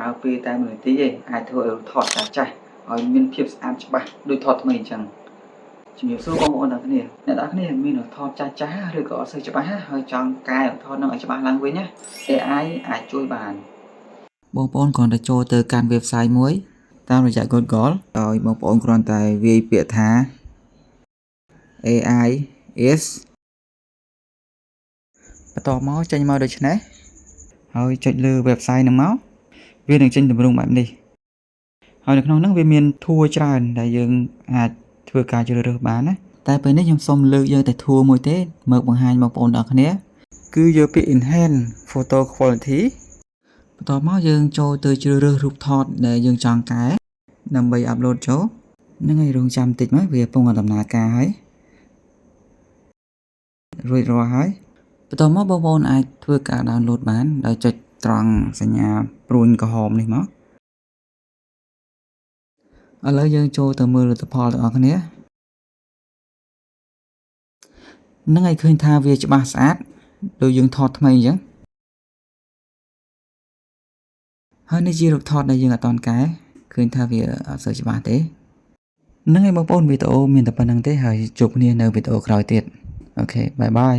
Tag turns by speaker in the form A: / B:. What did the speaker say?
A: ប្រើពេលតែ1នាទីទេអាចធ្វើឲ្យថតចាស់ឲ្យមានភាពស្អាតច្បាស់ដូចថតថ្មីអញ្ចឹងជំរាបសួរបងប្អូនទាំងគ្នាអ្នកទាំងគ្នាមានថតចាស់ឬក៏អត់សូវច្បាស់ហើយចង់កែថតនឹងឲ្យច្បាស់ឡើងវិញណា AI អាចជួយបានបងប្អូនគ្រាន់តែចូលទៅកាន់ website មួយតាមរយៈ Google ដោយបងប្អូនគ្រាន់តែវាយពាក្យថា AI is បន្ទាប់មកចេញមកដូចនេះហើយចុចលើ website ហ្នឹងមកវានឹងចេញទម្រង់បែបនេះហើយនៅក្នុងហ្នឹងវាមានធួច្រើនដែលយើងអាចធ្វើការជ្រើសរើសបានណាតែពេលនេះខ្ញុំសូមលើកយកតែធួមួយទេមកបង្ហាញបងប្អូនទាំងគ្នាគឺយកពាក្យ enhance photo quality បន្ទាប់មកយើងចូលទៅជ្រើសរើសរូបថតដែលយើងចង់កែដើម្បី upload ចូលហ្នឹងហើយរងចាំតិចមកវាកំពុងដំណើរការហើយរួចរាល់ហើយបន្ទាប់មកបងប្អូនអាចធ្វើការ download បានដោយចុចត្រង់សញ្ញាព្រួញក្រហមនេះមកឥឡូវយើងចូលទៅមើលលទ្ធផលទាំងអស់គ្នាហ្នឹងហើយឃើញថាវាច្បាស់ស្អាតដូចយើងថតថ្មីអញ្ចឹងហើយនេះជារូបថតដែលយើងអត់តាន់កែឃើញថាវាអត់សូវច្បាស់ទេហ្នឹងហើយបងប្អូនវីដេអូមានតែប៉ុណ្្នឹងទេហើយជួបគ្នានៅវីដេអូក្រោយទៀតអូខេបាយបាយ